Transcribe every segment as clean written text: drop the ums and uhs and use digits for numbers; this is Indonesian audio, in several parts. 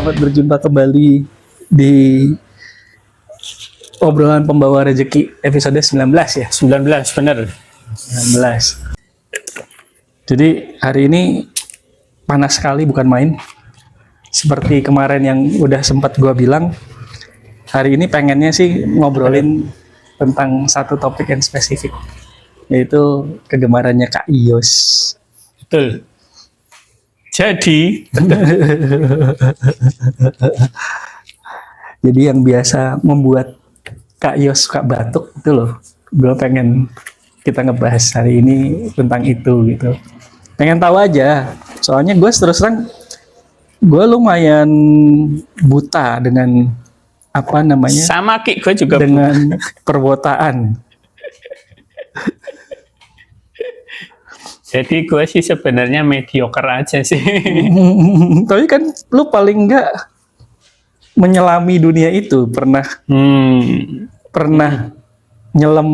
Selamat berjumpa kembali di obrolan pembawa rezeki episode 19 ya. 19 bener. 19. Jadi hari ini panas sekali bukan main. Seperti kemarin yang udah sempat gua bilang, hari ini pengennya sih ngobrolin tentang satu topik yang spesifik, yaitu kegemarannya Kak Iyos. Betul. Jadi yang biasa membuat Kak Iyos suka batuk itu loh. Gue pengen kita ngebahas hari ini tentang itu gitu. Pengen tahu aja. Soalnya gue terus terang gue lumayan buta dengan apa namanya? sama Ki, gue juga dengan perwotaan. Jadi gue sih sebenarnya mediocre aja sih. Tapi kan lu paling enggak menyelami dunia itu, pernah nyelam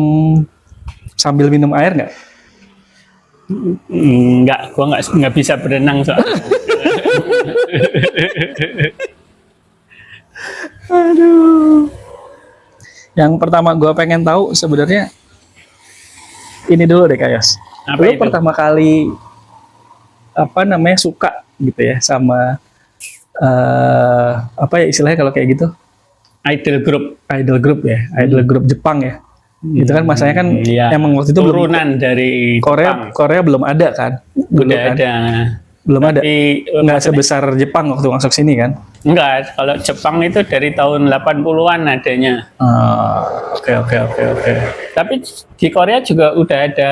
sambil minum air nggak? Enggak, gue nggak bisa berenang soalnya. Aduh. Yang pertama gue pengen tahu sebenarnya ini dulu deh Kak Yos. Apa Lu itu? pertama kali apa namanya suka gitu ya sama apa ya istilahnya kalau kayak gitu? Idol group. Idol group ya, idol group Jepang ya. Itu kan masanya kan Iya. emang waktu itu turunan dari Jepang. Korea belum ada kan? Dulu Udah kan? ada. Belum ada. Tapi Nggak maksudnya- sebesar Jepang waktu masuk sini kan? Enggak, kalau Jepang itu dari tahun 80-an adanya. Oke. Tapi di Korea juga udah ada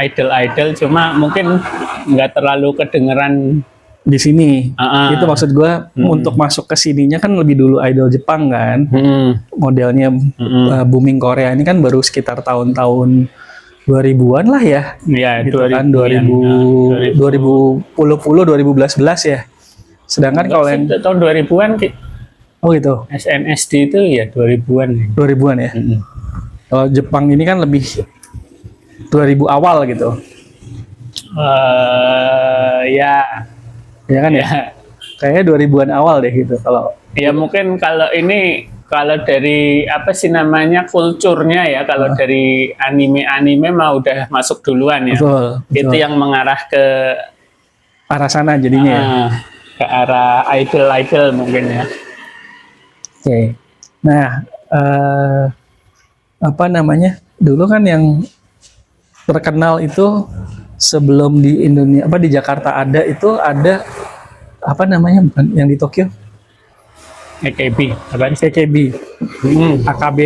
idol-idol, cuma mungkin nggak terlalu kedengeran. Di sini. Ah. Itu maksud gue untuk masuk ke sininya kan lebih dulu idol Jepang kan. Modelnya booming Korea ini kan baru sekitar tahun-tahun 2000-an lah ya. Ya, Gitu 2000 kan 2010 2011 ya. Sedangkan kalau yang tahun 2000-an oh gitu, SNSD itu ya 2000-an. 2000-an ya. Kalau Jepang ini kan lebih 2000 awal gitu. Ya, Ya kan ya? ya, Kayaknya 2000-an awal deh gitu kalau ya mungkin kalau dari apa sih namanya kulturnya ya, kalau dari anime mah udah masuk duluan ya. betul. Itu yang mengarah ke arah sana jadinya ya. ke arah idol mungkin ya. Oke. Nah, apa namanya? Dulu kan yang terkenal itu sebelum di Indonesia, apa di Jakarta ada itu ada apa namanya? Bukan yang di Tokyo, AKB, apa sih? AKB, AKB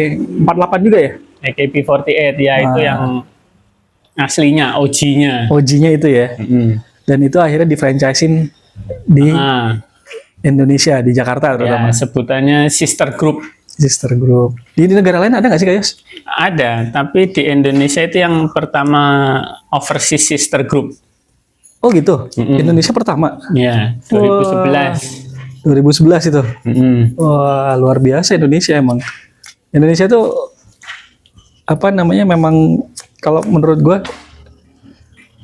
48 juga ya? AKB48 ya, itu yang aslinya, OG-nya. OG-nya itu ya. Dan itu akhirnya di franchisein di Indonesia, di Jakarta terutama. Ya, sebutannya sister group. Sister group. Di negara lain ada nggak sih, Kayos? Ada, tapi di Indonesia itu yang pertama overseas sister group. Oh gitu. Indonesia pertama. Ya, 2011. 2011 itu. Wah, luar biasa Indonesia emang. Indonesia tuh apa namanya memang kalau menurut gua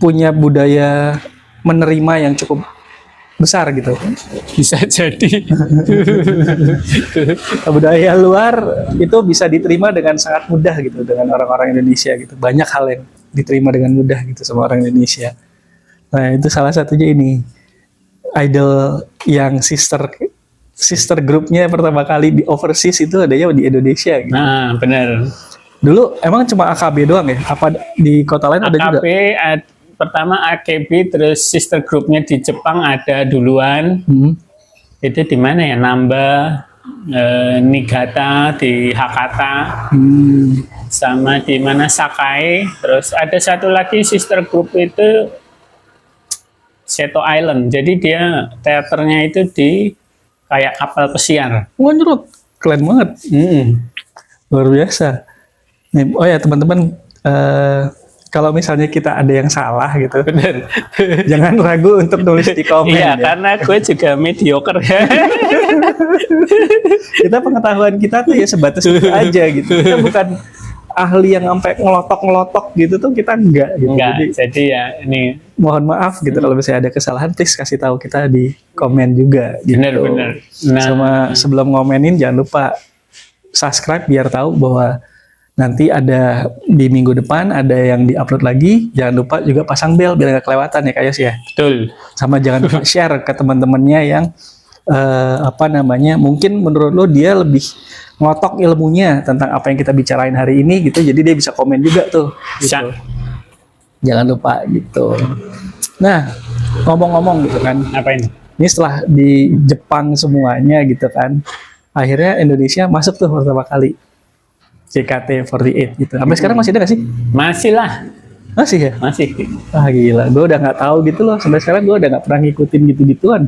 punya budaya menerima yang cukup besar gitu. Bisa jadi. Budaya luar itu bisa diterima dengan sangat mudah gitu dengan orang-orang Indonesia gitu. Banyak hal yang diterima dengan mudah gitu sama orang Indonesia. Nah, itu salah satunya ini. Idol yang sister grupnya pertama kali di overseas itu adanya di Indonesia gitu. Nah, benar. Dulu emang cuma AKB doang ya? Apa di kota lain ada juga? Pertama AKB, terus sister groupnya di Jepang ada duluan. Itu di mana ya? Namba, Niigata di Hakata, sama di mana Sakai. Terus ada satu lagi sister group itu Seto Island. Jadi dia teaternya itu di kayak kapal pesiar. Wah, nyerut. Keren banget. Luar biasa. Nih, oh ya teman-teman, kalau misalnya kita ada yang salah gitu, Bener. jangan ragu untuk nulis di komen. Iya, ya. karena gue juga mediocre ya. Kita pengetahuan kita tuh ya sebatas itu aja gitu. Kita bukan ahli yang sampai ngelotok-ngelotok gitu tuh kita enggak gitu. Enggak, Jadi jadi ya ini mohon maaf gitu kalau misalnya ada kesalahan, please kasih tahu kita di komen juga gitu. benar-benar. Nah, Sama sebelum ngomenin jangan lupa subscribe biar tahu bahwa nanti ada di minggu depan ada yang diupload lagi. Jangan lupa juga pasang bel biar nggak kelewatan ya Kak Yos ya. betul. Sama jangan lupa share ke teman-temannya yang mungkin menurut lo dia lebih ngotok ilmunya tentang apa yang kita bicarain hari ini gitu, jadi dia bisa komen juga tuh gitu. Bisa. Jangan lupa gitu. Nah, ngomong-ngomong gitu kan, Apa ini? ini setelah di Jepang semuanya gitu kan, akhirnya Indonesia masuk tuh pertama kali JKT48 gitu. Sampai sekarang masih ada nggak sih? Masih lah, Masih ya? masih. Ah gila, gue udah nggak tahu gitu loh. Sampai sekarang gue udah nggak pernah ngikutin gitu-gituan.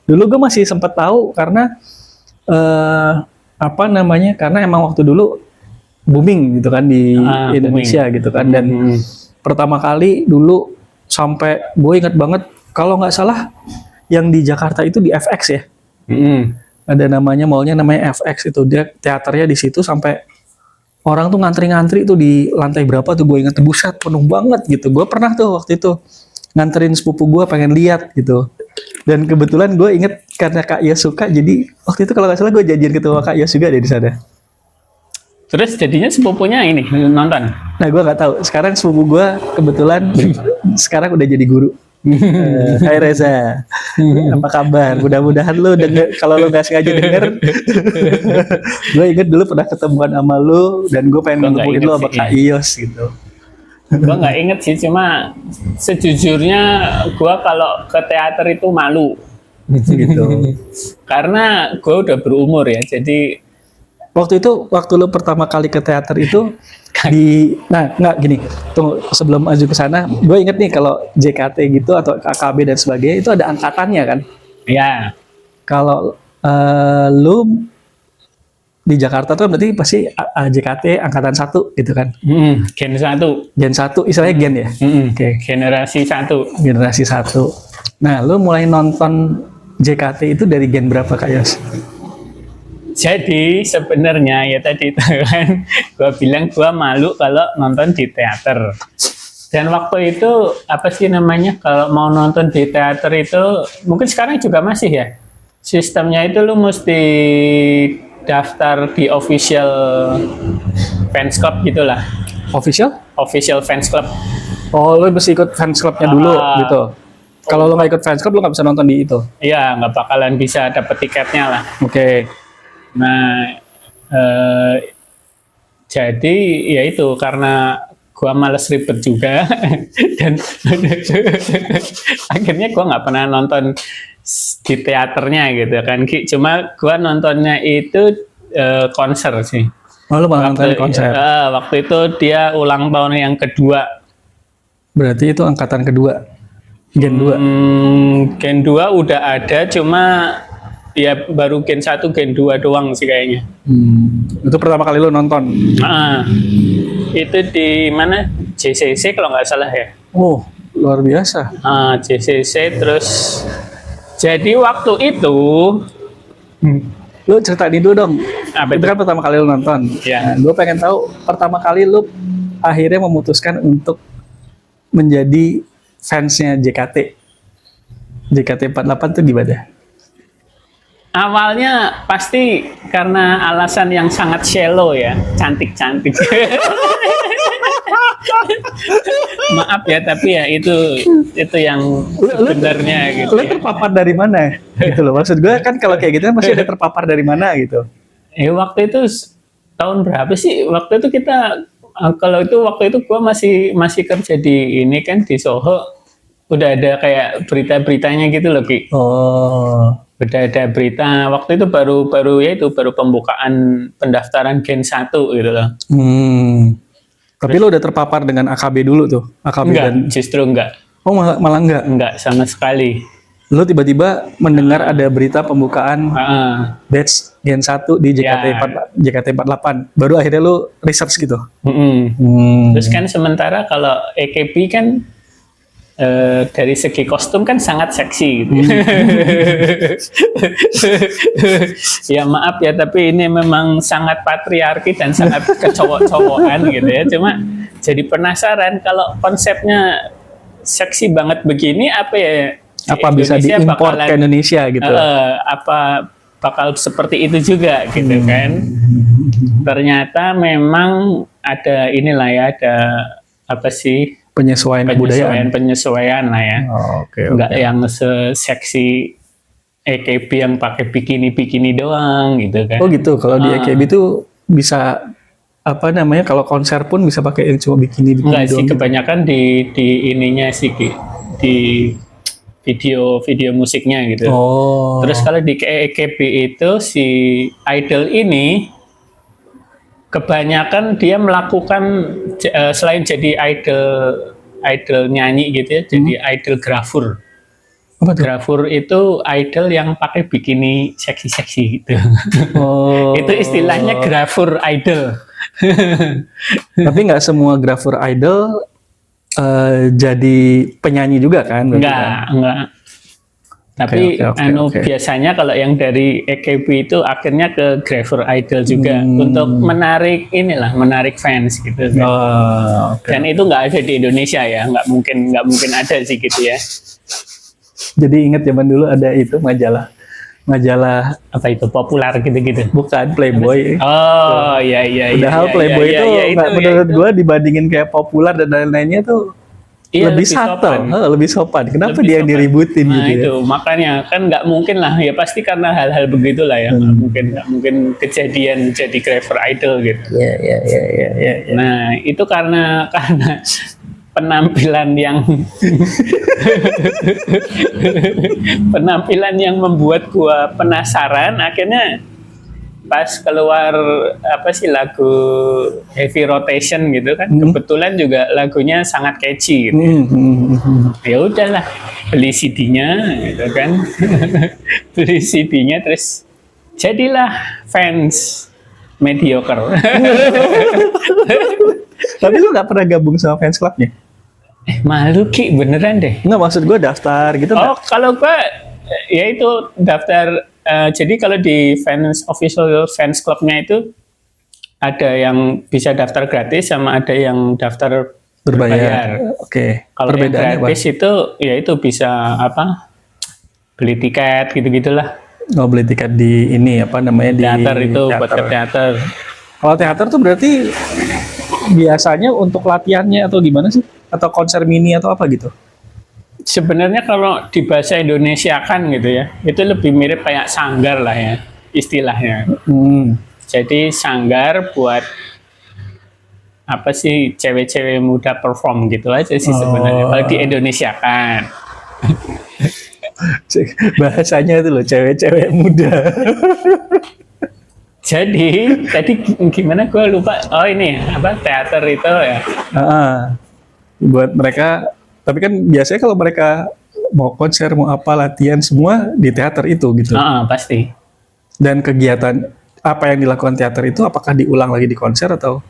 Dulu gue masih sempet tahu karena karena emang waktu dulu booming gitu kan di Indonesia gitu kan. Dan pertama kali dulu sampai gue ingat banget kalau nggak salah yang di Jakarta itu di FX ya. Ada namanya mallnya namanya FX itu, dia teaternya di situ sampai orang tuh ngantri-ngantri tuh di lantai berapa tuh gue inget, buset penuh banget gitu. Gue pernah tuh waktu itu nganterin sepupu gue pengen lihat gitu. Dan kebetulan gue inget karena Kak Yos suka, jadi waktu itu kalau nggak salah gue janjian ketemu Kak Yos juga deh di sana. Terus jadinya sepupunya ini nonton. Nah gue nggak tahu. Sekarang sepupu gue kebetulan sekarang udah jadi guru. Hai Reza, apa kabar? Mudah-mudahan lu denger, kalau lu nggak sengaja denger, gue inget dulu pernah ketemuan sama lu dan gue pengen ngomongin lu sama Kak Yos gitu. Gue nggak inget sih, cuma sejujurnya gue kalau ke teater itu malu Gitu. karena gue udah berumur ya, jadi Waktu lu pertama kali ke teater itu nggak gini, tunggu sebelum maju ke sana, gue inget nih kalau JKT gitu atau KKB dan sebagainya itu ada angkatannya kan. ya Kalau lu di Jakarta tuh berarti pasti JKT angkatan 1 gitu kan. Gen 1. Gen 1 istilahnya gen ya. Oke. Generasi 1. Generasi 1. Nah, lu mulai nonton JKT itu dari gen berapa Kak Yos? Jadi sebenarnya ya tadi itu kan gue bilang gue malu kalau nonton di teater. Dan waktu itu apa sih namanya, kalau mau nonton di teater itu mungkin sekarang juga masih ya. Sistemnya itu lu mesti daftar di official fans club gitulah. Official fans club. Oh, lu mesti ikut fans clubnya dulu gitu. Kalau lu nggak ikut fans club, lu nggak bisa nonton di itu. Iya, nggak bakalan bisa dapet tiketnya lah. Oke. Nah, jadi ya itu karena gua males ribet juga dan akhirnya gua nggak pernah nonton di teaternya gitu kan. Cuma gua nontonnya itu konser sih. Oh, lu malah nonton konser. Waktu itu dia ulang tahun yang kedua. Berarti itu angkatan kedua. Gen 2. Gen 2 udah ada, cuma ya baru Gen 1, Gen 2 doang sih kayaknya. Itu pertama kali lu nonton? Itu di mana? JCC kalau nggak salah ya. Oh, luar biasa. JCC terus. Jadi waktu itu, lu ceritain dulu dong. Itu kan pertama kali lu nonton. Ya. Nah, gue pengen tahu pertama kali lu akhirnya memutuskan untuk menjadi fansnya JKT. JKT48 tuh gimana? awalnya pasti karena alasan yang sangat shallow ya, cantik-cantik. Maaf ya, tapi ya itu yang sebenarnya gitu. Lu terpapar dari mana? Gitu loh. Maksud gue kan kalau kayak gitu kan pasti ada terpapar dari mana gitu. Waktu itu tahun berapa sih? Waktu itu kita waktu itu gue masih kerja di ini kan di Soho. Udah ada kayak berita-beritanya gitu loh, Ki. Oh. Udah ada berita. Waktu itu baru pembukaan pendaftaran Gen 1 gitu loh. Tapi lo udah terpapar dengan AKB dulu tuh? AKB enggak, justru enggak. Oh, malah enggak? Enggak, sama sekali. Lo tiba-tiba mendengar ada berita pembukaan batch Gen 1 di JKT48. Baru akhirnya lo research gitu? Terus kan sementara kalau AKB kan dari segi kostum kan sangat seksi gitu. Ya maaf ya, tapi ini memang sangat patriarki dan sangat kecowok-cowokan gitu ya. Cuma jadi penasaran kalau konsepnya seksi banget begini, apa ya? Apa bisa diimpor ke Indonesia gitu? Apa bakal seperti itu juga gitu kan? Ternyata memang ada inilah ya, ada apa sih? Penyesuaian lah ya. Nggak yang seksi AKB yang pakai bikini doang gitu kan. Oh gitu, kalau di AKB itu bisa apa namanya, kalau konser pun bisa pakai yang cuma bikini Enggak doang sih, gitu. kebanyakan di ininya sih, di video musiknya gitu. Terus kalau di AKB itu si idol ini kebanyakan dia melakukan selain jadi idol nyanyi gitu ya, jadi idol grafur. Apa tuh? Grafur itu idol yang pakai bikini seksi-seksi gitu. Itu istilahnya grafur idol. Tapi nggak semua grafur idol jadi penyanyi juga kan? Enggak. Tapi biasanya kalau yang dari AKB itu akhirnya ke grafur idol juga untuk menarik fans gitu. Dan itu nggak ada di Indonesia ya, nggak mungkin ada sih gitu ya. Jadi ingat zaman dulu ada itu majalah apa itu, populer gitu-gitu. Bukan, Playboy. Oh iya. Padahal Playboy itu menurut gue dibandingin kayak populer dan lain-lainnya tuh lebih sopan. Lebih sopan. Kenapa dia yang diributin gitu ya? Itu makanya kan nggak mungkin lah ya, pasti karena hal-hal begitulah ya. Nggak mungkin kejadian jadi grafur idol gitu. Iya. Nah itu karena penampilan yang membuat gua penasaran, akhirnya pas keluar lagu Heavy Rotation gitu kan, kebetulan juga lagunya sangat catchy gitu. Ya udahlah, beli CD-nya gitu kan. Beli CD-nya terus jadilah fans mediocre. Tapi lu nggak pernah gabung sama fans clubnya? Malu Ki, beneran deh. Nggak, maksud gue daftar gitu. Kalau gue ya itu daftar. Jadi kalau di official fans clubnya itu ada yang bisa daftar gratis sama ada yang daftar berbayar. Oke. Kalau yang gratis itu ya itu bisa beli tiket gitu-gitulah. Oh, beli tiket di ini apa namanya, di teater itu, buat ke teater. Kalau teater tuh berarti biasanya untuk latihannya atau gimana sih? Atau konser mini atau apa gitu? Sebenarnya kalau di bahasa Indonesia kan gitu ya, itu lebih mirip kayak sanggar lah ya istilahnya. Jadi sanggar buat apa sih, cewek-cewek muda perform gitu aja sih sebenarnya. Kalau di Indonesia kan. Bahasanya itu loh, cewek-cewek muda. Jadi tadi gimana gue lupa. Oh ini teater itu ya. Buat mereka. Tapi kan biasanya kalau mereka mau konser, mau apa, latihan, semua di teater itu gitu. Pasti. Dan kegiatan apa yang dilakukan teater itu, apakah diulang lagi di konser atau?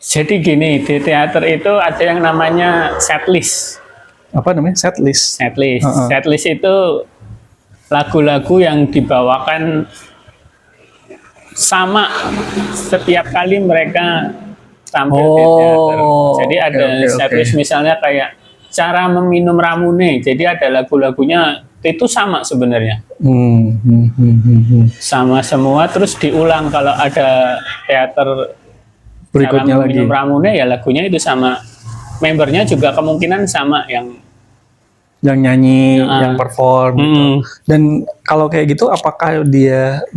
Jadi gini, di teater itu ada yang namanya setlist. Apa namanya? Setlist? Setlist. Setlist itu lagu-lagu yang dibawakan sama setiap kali mereka tampil di teater. Jadi ada setlist misalnya kayak cara meminum ramune. Jadi ada lagu-lagunya itu sama sebenarnya. Sama semua, terus diulang kalau ada teater berikutnya cara lagi. Meminum ramune ya lagunya itu sama. Membernya juga kemungkinan sama yang nyanyi, yang perform gitu. Dan kalau kayak gitu, apakah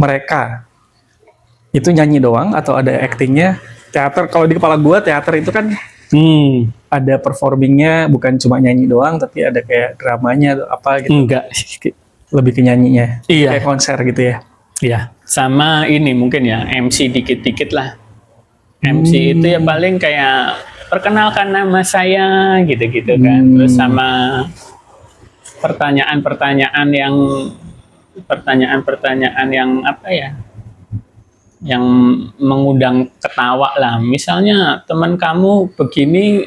mereka itu nyanyi doang atau ada actingnya? Teater, kalau di kepala gue teater itu kan ada performingnya, bukan cuma nyanyi doang, tapi ada kayak dramanya atau apa gitu. Enggak, lebih ke nyanyinya. Iya. Kayak konser gitu ya. Iya, sama ini mungkin ya MC dikit-dikit lah. MC itu ya paling kayak perkenalkan nama saya gitu-gitu kan. Terus sama pertanyaan-pertanyaan yang apa ya? Yang mengundang ketawa lah. Misalnya teman kamu begini,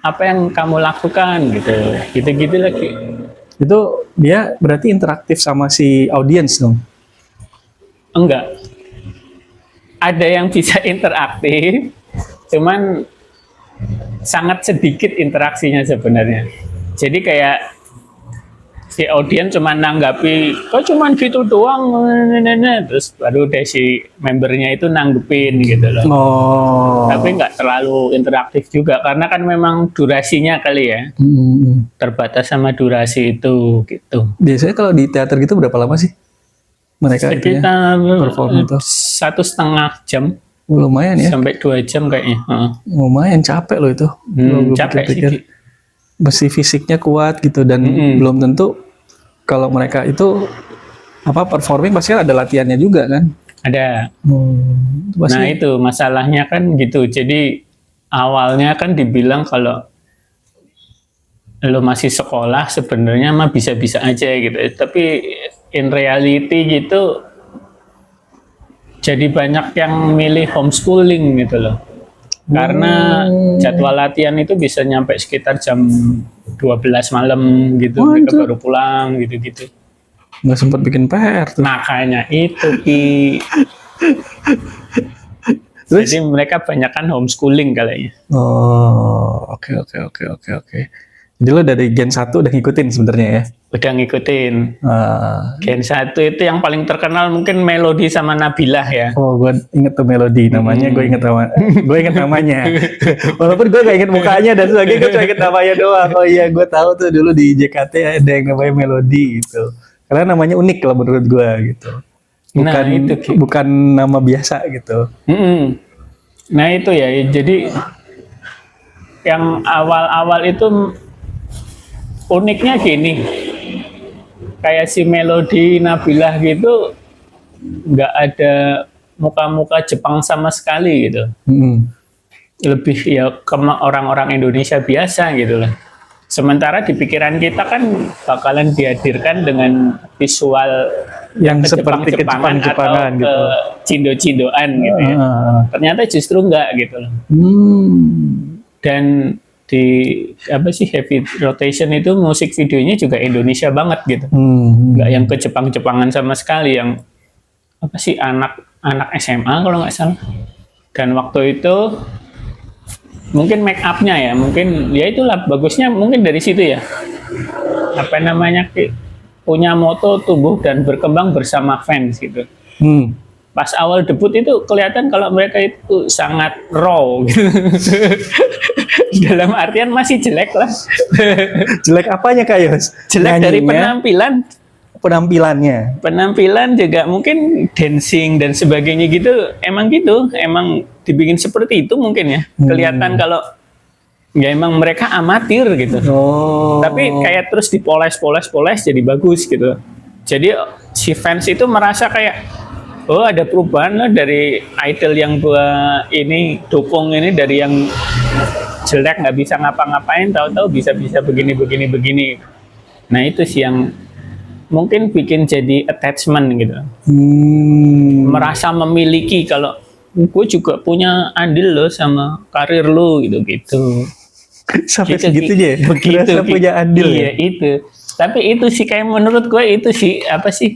apa yang kamu lakukan gitu, gitu-gitu lagi. Itu dia berarti interaktif sama si audiens dong. Enggak, ada yang bisa interaktif, cuman sangat sedikit interaksinya sebenarnya. Jadi kayak si audiens cuma nanggapi, kok cuma gitu doang, terus baru deh si membernya itu nanggepin gitu loh. Oh. Tapi nggak terlalu interaktif juga, karena kan memang durasinya kali ya, terbatas sama durasi itu gitu. Biasanya kalau di teater gitu berapa lama sih mereka itunya Sekitar perform itu? 1,5 jam Lumayan ya. sampai 2 jam kayaknya. Lumayan capek loh itu. Kalau gue Capek sih. pikir-pikir. Mesti fisiknya kuat gitu dan belum tentu kalau mereka itu apa performing pasti kan ada latihannya juga kan. Ada. Itu pasti. Nah itu masalahnya kan gitu. Jadi awalnya kan dibilang kalau lo masih sekolah sebenarnya mah bisa-bisa aja gitu. Tapi in reality gitu jadi banyak yang milih homeschooling gitu loh. Karena jadwal latihan itu bisa nyampe sekitar jam 12 malam gitu, mereka baru pulang gitu-gitu. Nggak sempat bikin PR tuh. Makanya itu Ki. Terus? Jadi mereka banyakkan homeschooling kayaknya. Oh, oke. Jadi lo dari Gen 1 udah ngikutin sebenarnya ya? Udah ngikutin. Gen 1 itu yang paling terkenal mungkin Melody sama Nabilah ya. Oh, gue inget tuh Melody namanya, gue inget namanya. Walaupun gue gak inget mukanya dan sebagainya, gue cuma inget namanya doang. Oh iya, gue tahu tuh dulu di JKT ada yang namanya Melody gitu. Karena namanya unik lah menurut gue gitu. Bukan nama biasa gitu. Nah itu ya, jadi yang awal-awal itu uniknya gini, kayak si Melody Nabilah gitu nggak ada muka-muka Jepang sama sekali gitu. Lebih ya ke orang-orang Indonesia biasa gitu lah. Sementara di pikiran kita kan bakalan dihadirkan dengan visual yang seperti Jepang-Jepangan Jepang-Jepangan atau gitu. ke Cindo-Cindoan gitu ya. Ternyata justru enggak gitu loh. Dan di apa sih heavy rotation itu musik videonya juga Indonesia banget gitu. Enggak yang ke Jepang-Jepangan sama sekali, yang apa sih anak SMA kalau nggak salah. Dan waktu itu mungkin make up-nya ya, mungkin ya itulah bagusnya mungkin dari situ ya. Apa namanya, punya moto tumbuh dan berkembang bersama fans gitu. Pas awal debut itu kelihatan kalau mereka itu sangat raw gitu. Dalam artian masih jelek lah. Jelek apanya Kak Yos? Jelek dari penampilannya. Penampilan juga mungkin dancing dan sebagainya gitu. Emang dibikin seperti itu mungkin ya. Kelihatan kalau ya emang mereka amatir gitu. Tapi kayak terus dipoles jadi bagus gitu. Jadi si fans itu merasa kayak oh ada perubahan lah dari idol yang gua ini dukung ini, dari yang jelek nggak bisa ngapa-ngapain tahu-tahu bisa begini. Nah itu sih yang mungkin bikin jadi attachment gitu. Merasa memiliki kalau gue juga punya andil loh sama karir lo gitu. Sampai segitunya ya? Begitu. Punya andil iya, ya? itu. Tapi itu sih kayak menurut gue itu sih apa sih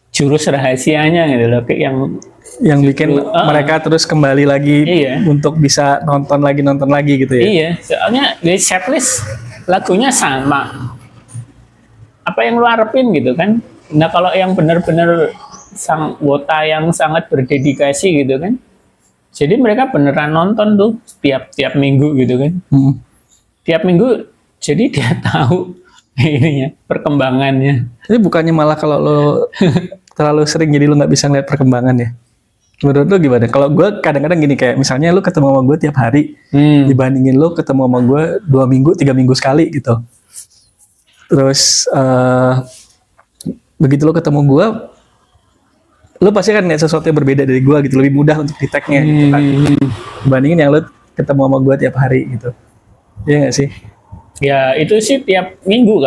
jurus rahasianya gitu loh, kayak yang bikin mereka terus kembali lagi untuk bisa nonton lagi gitu ya. Iya, soalnya di setlist lagunya sama. Apa yang lu harapin gitu kan? Nah, kalau yang benar-benar sang wota yang sangat berdedikasi gitu kan. Jadi mereka beneran nonton tuh tiap minggu gitu kan. Tiap minggu jadi dia tahu ininya perkembangannya. Jadi bukannya malah kalau lo terlalu sering jadi lo nggak bisa ngeliat perkembangan ya? Menurut lo gimana? Kalau gue kadang-kadang gini, kayak misalnya lo ketemu sama gue tiap hari dibandingin lo ketemu sama gue 2 minggu 3 minggu sekali gitu. Terus begitu lo ketemu gue, lo pasti kan lihat sesuatu yang berbeda dari gue gitu, lebih mudah untuk di-tag-nya gitu kan. Dibandingin yang lo ketemu sama gue tiap hari gitu. Iya nggak sih? Ya itu sih tiap minggu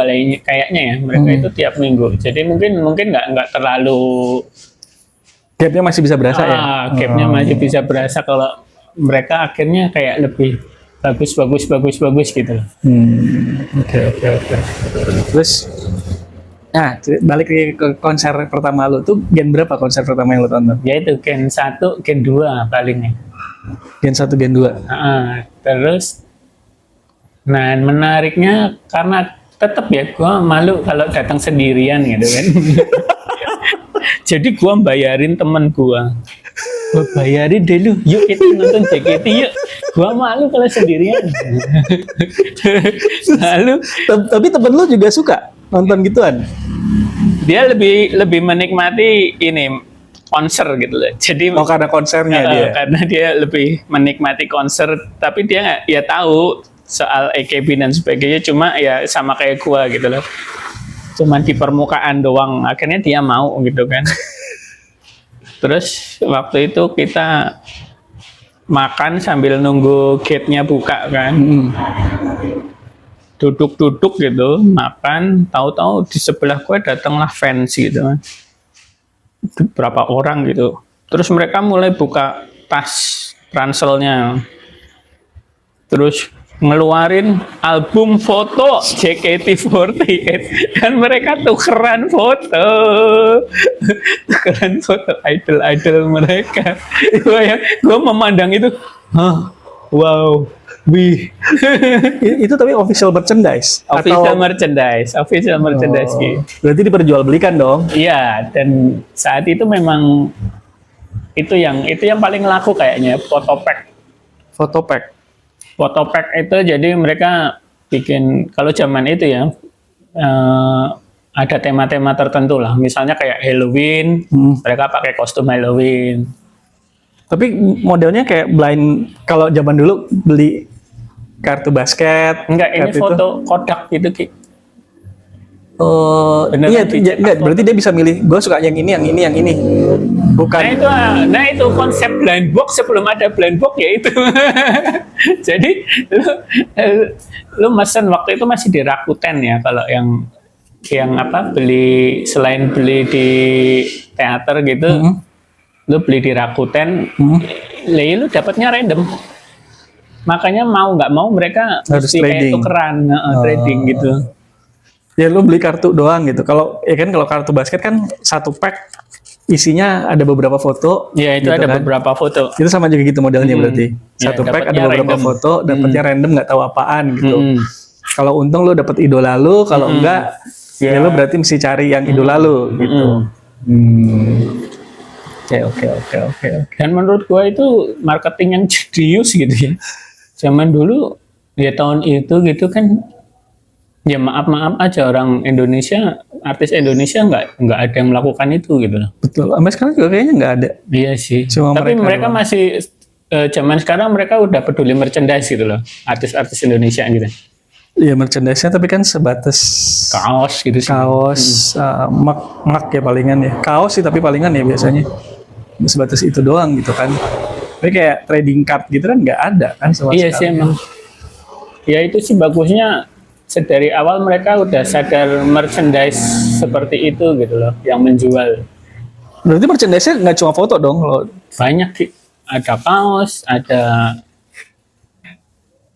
kayaknya ya, mereka itu tiap minggu. Jadi mungkin nggak terlalu gapnya masih bisa berasa ya. Gapnya masih bisa berasa kalau mereka akhirnya kayak lebih bagus gitu loh. Oke. Terus, nah balik ke konser pertama lu tuh Gen berapa konser pertama yang lu tonton? Yaitu Gen 1, Gen 2 palingnya. Gen 1, Gen 2. Terus, nah menariknya karena tetap ya gue malu kalau datang sendirian gitu kan. Jadi gue bayarin temen gue bayarin deh lu, yuk kita nonton JKT yuk. Gue malu kalau sendirian. Lalu Tapi temen lu juga suka nonton gituan? dia lebih menikmati ini konser gitu loh. Jadi Karena konsernya dia. karena dia lebih menikmati konser, tapi dia nggak ya tahu soal AKB dan sebagainya, cuma ya sama kayak gua gitu loh. Cuman di permukaan doang, akhirnya dia mau gitu kan. Terus waktu itu kita makan sambil nunggu gate-nya buka kan. Duduk-duduk gitu, makan, tahu-tahu di sebelah gue datanglah fans gitu kan. Berapa orang gitu. Terus mereka mulai buka tas ranselnya. Terus ngeluarin album foto JKT48 dan mereka tukeran foto idol mereka. Gue memandang itu, wow, Itu tapi official merchandise official merchandise gitu. Berarti diperjualbelikan dong. Iya, dan saat itu memang itu yang paling laku kayaknya, photo pack itu. Jadi mereka bikin, kalau zaman itu ya ada tema-tema tertentu lah, misalnya kayak Halloween, mereka pakai kostum Halloween. Tapi modelnya kayak blind, kalau zaman dulu beli kartu basket. Enggak, ini foto Kodak gitu Ki. Iya, enggak, berarti dia bisa milih, gue suka yang ini. Bukan. Nah itu konsep blind box sebelum ada blind box ya itu. Jadi lu mesen waktu itu masih di Rakuten ya, kalau yang beli, selain beli di teater gitu, lu beli di Rakuten, lu dapatnya random. Makanya mau nggak mau mereka harus mesti trading. kayak tukeran, trading gitu. Ya lu beli kartu doang gitu. Kalau kartu basket kan satu pack isinya ada beberapa foto. Ya itu gitu ada kan. beberapa foto. Itu sama juga gitu modelnya berarti. Satu pack ada beberapa random. foto, dapatnya random nggak tahu apaan gitu. Kalau untung lu dapet idola lu, kalau enggak ya lu berarti mesti cari yang idola lu gitu. Oke. Dan menurut gua itu marketing yang jenius gitu ya. Zaman dulu ya tahun itu gitu kan, ya maaf aja orang Indonesia, artis Indonesia nggak ada yang melakukan itu gitu loh. Betul. Sampai sekarang juga kayaknya nggak ada. Iya sih. Cuma tapi mereka doang. masih zaman sekarang mereka udah peduli merchandise gitu loh, artis-artis Indonesia gitu. Iya, merchandise-nya tapi kan sebatas Kaos gitu sih. kaos, mug ya palingan ya. Kaos sih tapi palingan ya biasanya. Sebatas itu doang gitu kan. Tapi kayak trading card gitu kan nggak ada kan sama Iya sekali. sih emang. Ya itu sih bagusnya, dari awal mereka udah sadar merchandise seperti itu gitu loh, yang menjual. Berarti merchandise-nya nggak cuma foto dong kalau Banyak Ki. Ada kaos, ada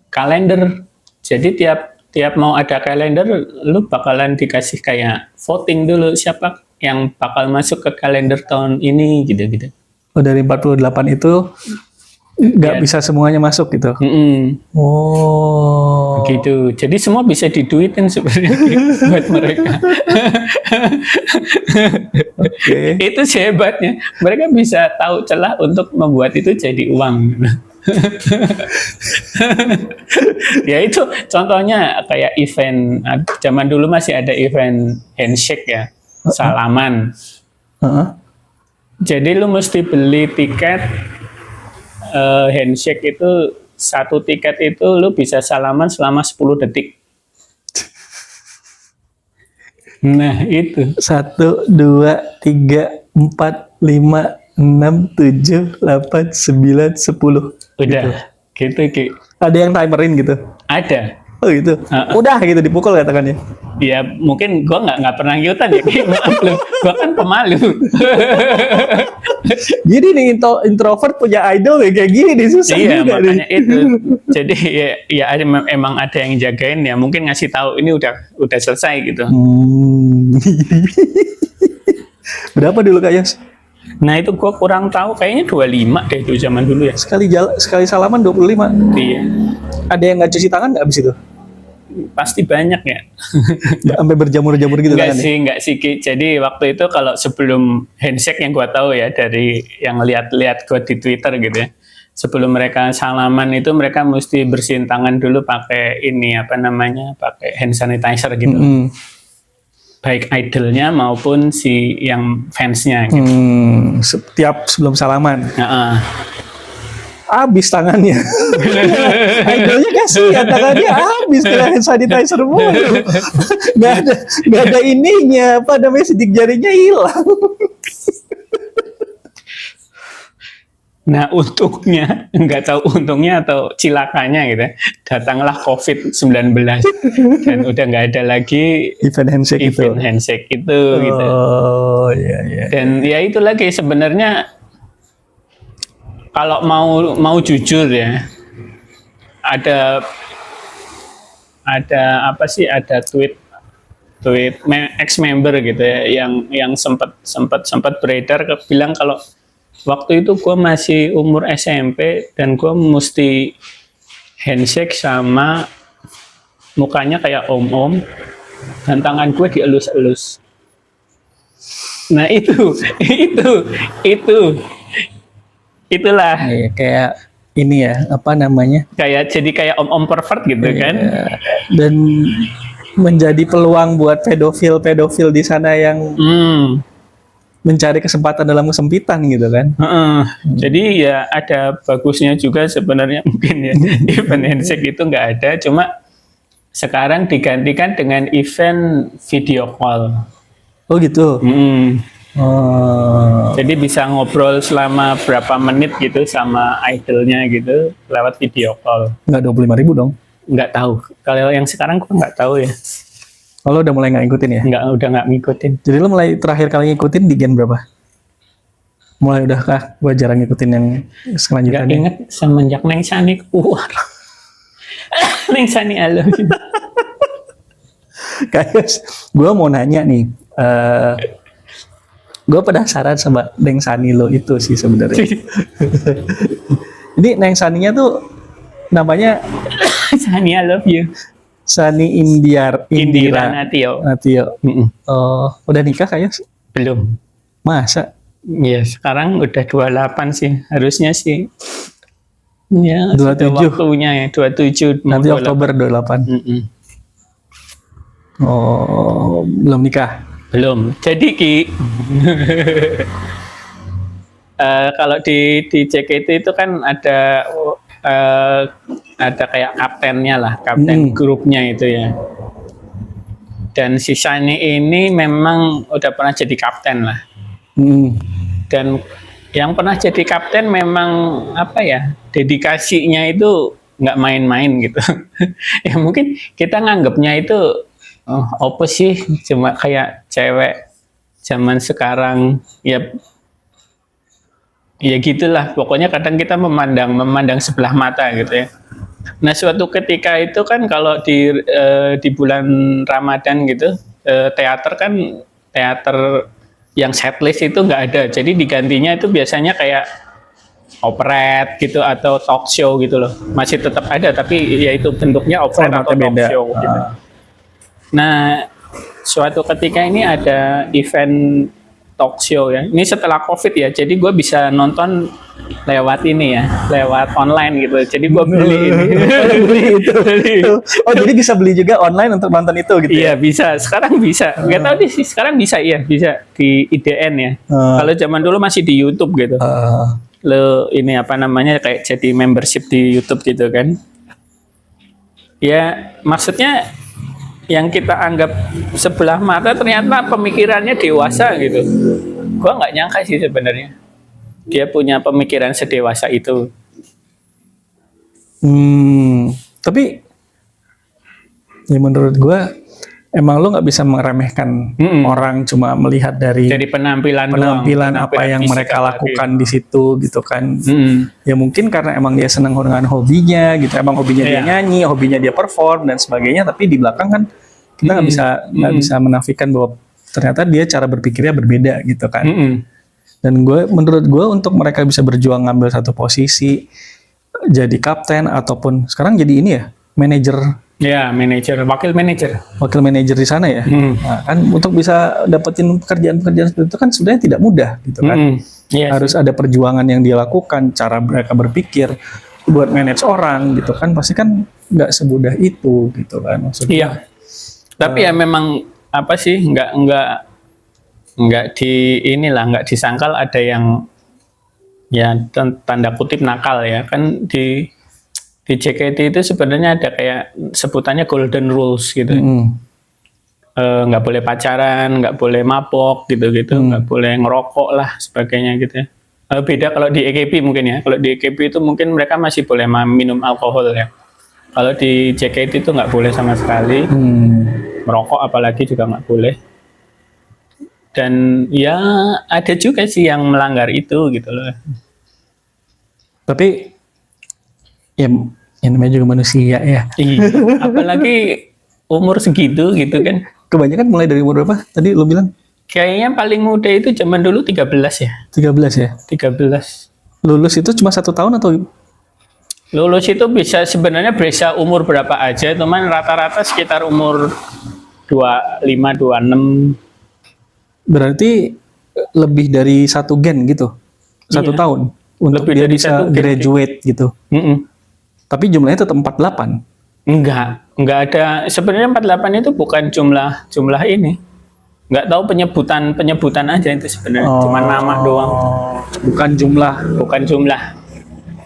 kalender. Jadi tiap mau ada kalender, lu bakalan dikasih kayak voting dulu siapa yang bakal masuk ke kalender tahun ini gitu. dari 48 itu nggak Iya. bisa semuanya masuk gitu. Oh. Gitu. Jadi semua bisa diduitin sebenarnya buat mereka. Oke. Itu sih hebatnya. Mereka bisa tahu celah untuk membuat itu jadi uang. Ya itu contohnya kayak event, zaman dulu masih ada event handshake ya, salaman. Jadi lu mesti beli tiket handshake itu, satu tiket itu lu bisa salaman selama 10 detik. Nah itu 1, 2, 3, 4, 5, 6, 7, 8, 9, 10. udah gitu Ki. Ada yang timerin gitu. Ada. Oh gitu. Udah gitu dipukul katakannya. Ya mungkin gue nggak pernah ikutan ya, gue kan pemalu. Jadi nih introvert punya idol ya kayak gini nih susah Iya juga makanya nih. itu. Jadi ya emang ada yang jagain ya, mungkin ngasih tahu ini udah selesai gitu. Berapa dulu Kak Yos? Nah itu gue kurang tahu, kayaknya 25 deh itu zaman dulu ya. Sekali salaman 25. Iya, Ada yang nggak cuci tangan nggak abis itu? pasti banyak ya. Sampai berjamur-jamur gitu Enggak tangannya? sih, enggak sih Ki. Jadi waktu itu kalau sebelum handshake yang gua tahu ya dari yang lihat-lihat gua di Twitter gitu ya. Sebelum mereka salaman itu mereka mesti bersihin tangan dulu pakai ini apa namanya? Pakai hand sanitizer gitu. Baik idolnya maupun si yang fansnya gitu. Setiap sebelum salaman. Heeh. Habis tangannya. Idolnya kasihan tangannya habis kena hand sanitizer mulu. Nggak ada ininya, apa namanya, sidik jarinya hilang. Nah untungnya, nggak tahu untungnya atau cilakanya gitu ya, datanglah COVID-19 dan udah nggak ada lagi Event handshake itu gitu. Oh iya. Dan ya itu lagi sebenarnya kalau mau jujur ya, ada apa sih, ada tweet ex member gitu ya yang sempat beredar bilang kalau waktu itu gue masih umur SMP dan gue mesti handshake sama mukanya kayak om-om dan tangan gue dielus-elus. Nah itulah Iya, kayak ini ya, apa namanya? jadi kayak om-om pervert gitu kan. Dan menjadi peluang buat pedofil di sana yang mencari kesempatan dalam kesempitan gitu kan. Jadi ya ada bagusnya juga sebenarnya mungkin ya. Event handshake itu nggak ada, cuma sekarang digantikan dengan event video call. Oh gitu. Jadi bisa ngobrol selama berapa menit gitu sama idolnya gitu lewat video call. Nggak 25.000 dong? Nggak tahu. Kalau yang sekarang gue nggak tahu ya. Kalau udah mulai nggak ngikutin ya? Udah nggak ngikutin. Jadi lo mulai terakhir kali ngikutin di gen berapa? Mulai udah kah? Gue jarang ngikutin yang Nggak selanjutnya. inget semenjak Neng Sani keluar. Neng Sani I love you. Kayak gue mau nanya nih, gue penasaran sama Neng Sani lo itu sih sebenarnya. Ini Neng Saninya tuh namanya Sani I love you. Sani Indira Natio. Natio. Udah nikah kayak? Belum. Masa? Ya sekarang udah 28 sih. Harusnya sih. Ya 27. sudah waktunya ya. 27. Nanti Oktober 28. Oh, belum nikah? Belum. Jadi Ki, kalau di JKT itu kan ada kayak kaptennya lah, kapten grupnya itu ya. Dan si Shani ini memang udah pernah jadi kapten lah. Dan yang pernah jadi kapten memang apa ya, dedikasinya itu nggak main-main gitu. Ya mungkin kita nganggapnya itu apa sih, cuma kayak cewek zaman sekarang ya gitulah. Pokoknya kadang kita memandang sebelah mata gitu ya. Nah suatu ketika itu kan kalau di bulan Ramadan gitu, teater yang setlist itu nggak ada. Jadi digantinya itu biasanya kayak operet gitu atau talk show gitu loh. Masih tetap ada tapi ya itu bentuknya operet atau talk show gitu. Nah suatu ketika ini ada event talk show ya. Ini setelah COVID ya. Jadi gue bisa nonton lewat ini ya, lewat online gitu. Jadi gue beli ini. Beli itu. Oh jadi bisa beli juga online untuk nonton itu gitu? Iya bisa. Sekarang bisa. Nggak tahu sih. Sekarang bisa bisa di IDN ya. Kalau zaman dulu masih di YouTube gitu. Lo ini apa namanya kayak jadi membership di YouTube gitu kan? Ya maksudnya yang kita anggap sebelah mata ternyata pemikirannya dewasa gitu. Gua nggak nyangka sih sebenarnya dia punya pemikiran sedewasa itu. Tapi Ya menurut gue emang lo nggak bisa meremehkan orang cuma melihat dari Jadi penampilan doang, apa yang fisik mereka apalagi. lakukan di situ gitu kan. Ya mungkin karena emang dia senang dengan hobinya gitu, emang hobinya dia Iya. nyanyi, hobinya dia perform dan sebagainya, tapi di belakang kan kita nggak bisa menafikan bahwa ternyata dia cara berpikirnya berbeda gitu kan. Dan menurut gue untuk mereka bisa berjuang ngambil satu posisi jadi kapten ataupun sekarang jadi ini ya manajer, Ya, wakil manajer di sana ya. Nah, kan untuk bisa dapetin pekerjaan seperti itu kan sebenarnya tidak mudah gitu kan. Iya Harus ada perjuangan yang dia lakukan, cara mereka berpikir buat manage orang gitu kan, pasti kan nggak semudah itu gitu kan maksudnya. Iya. Tapi ya memang apa sih nggak nggak disangkal ada yang ya tanda kutip nakal ya kan di JKT itu sebenarnya ada kayak sebutannya golden rules gitu. Nggak boleh pacaran, nggak boleh mabok gitu-gitu, nggak boleh ngerokok lah sebagainya gitu ya. Beda kalau di AKB mungkin ya. Kalau di AKB itu mungkin mereka masih boleh minum alkohol ya. Kalau di JKT itu nggak boleh sama sekali. Merokok apalagi juga nggak boleh. Dan ya ada juga sih yang melanggar itu gitu loh. Tapi ya namanya juga manusia ya. Iya, apalagi umur segitu gitu kan. Kebanyakan mulai dari umur berapa? Tadi lo bilang? Kayaknya paling muda itu zaman dulu 13 ya. 13 ya? 13. Lulus itu cuma 1 tahun atau? Lulus itu sebenarnya bisa umur berapa aja, teman rata-rata sekitar umur 25, 26. Berarti lebih dari 1 gen gitu? 1 Iya. tahun? Untuk Lebih dia dari bisa 1 gen. graduate gitu? Tapi jumlahnya tetap 48? Enggak ada. Sebenarnya 48 itu bukan jumlah ini. Enggak tahu penyebutan aja itu sebenarnya. Cuma nama doang. Bukan Bukan jumlah.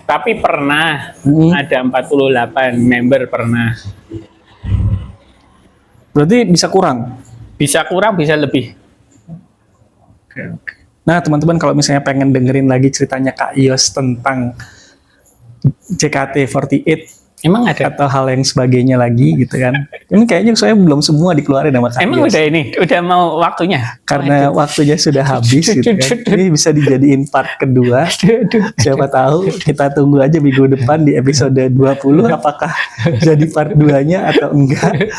Tapi pernah ada 48 member pernah. Berarti bisa kurang? Bisa kurang, bisa lebih. Nah teman-teman kalau misalnya pengen dengerin lagi ceritanya Kak Yos tentang JKT48 Emang ada? atau hal yang sebagainya lagi gitu kan. Ini kayaknya saya belum semua dikeluarin sama Kak Emang Yos. udah mau waktunya? Karena waktunya sudah habis gitu kan. Ini bisa dijadiin part kedua. Siapa tahu kita tunggu aja minggu depan di episode 20 apakah jadi part 2-nya atau enggak.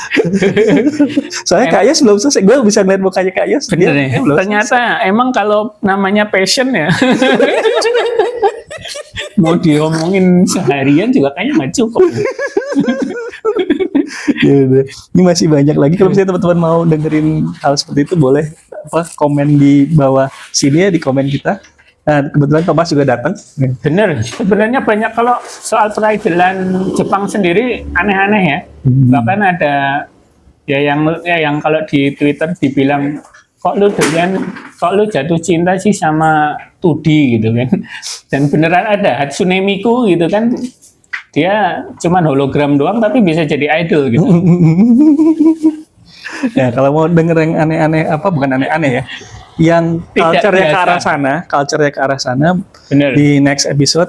Soalnya Kak Yos belum selesai. Gue bisa ngeliat mukanya Kak Yos. Bener dia ya? belum Ternyata emang kalau namanya passion ya mau diomongin seharian juga kayaknya nggak cukup. Ya udah. Ini masih banyak lagi. Kalau misalnya teman-teman mau dengerin hal seperti itu boleh komen di bawah sini ya, di komen kita. Nah, kebetulan Thomas juga datang. Bener, sebenarnya banyak kalau soal peridolan Jepang sendiri aneh-aneh ya. Bahkan ada yang kalau di Twitter dibilang kok lu jatuh cinta sih sama 2D gitu kan. Dan beneran ada Hatsune Miku gitu kan. Dia cuman hologram doang tapi bisa jadi idol gitu. Ya, kalau mau denger yang aneh-aneh bukan aneh-aneh ya. Yang Tidak culture-nya ke biasa. arah sana Bener. di next episode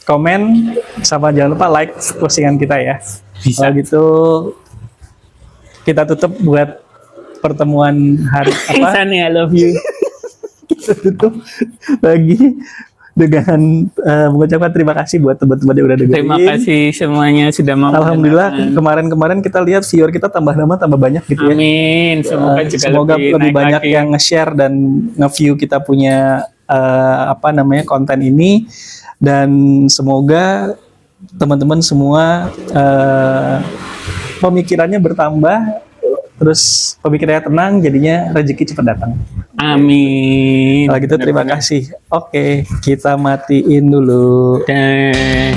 komen sama jangan lupa like postingan kita ya. Bisa. Kalau gitu kita tutup buat pertemuan hari Sunny, I love you. kita tutup lagi dengan mengucapkan terima kasih buat teman-teman yang udah dengerin. Terima kasih semuanya sudah mau. Alhamdulillah kemarin kita lihat viewer kita tambah banyak gitu ya. Amin. Semoga lebih naik banyak lagi. yang nge-share dan nge-view kita punya konten ini, dan semoga teman-teman semua pemikirannya bertambah, terus pemikirannya tenang, jadinya rezeki cepat datang. Amin. Kalau gitu terima kasih. Oke, kita matiin dulu. Dan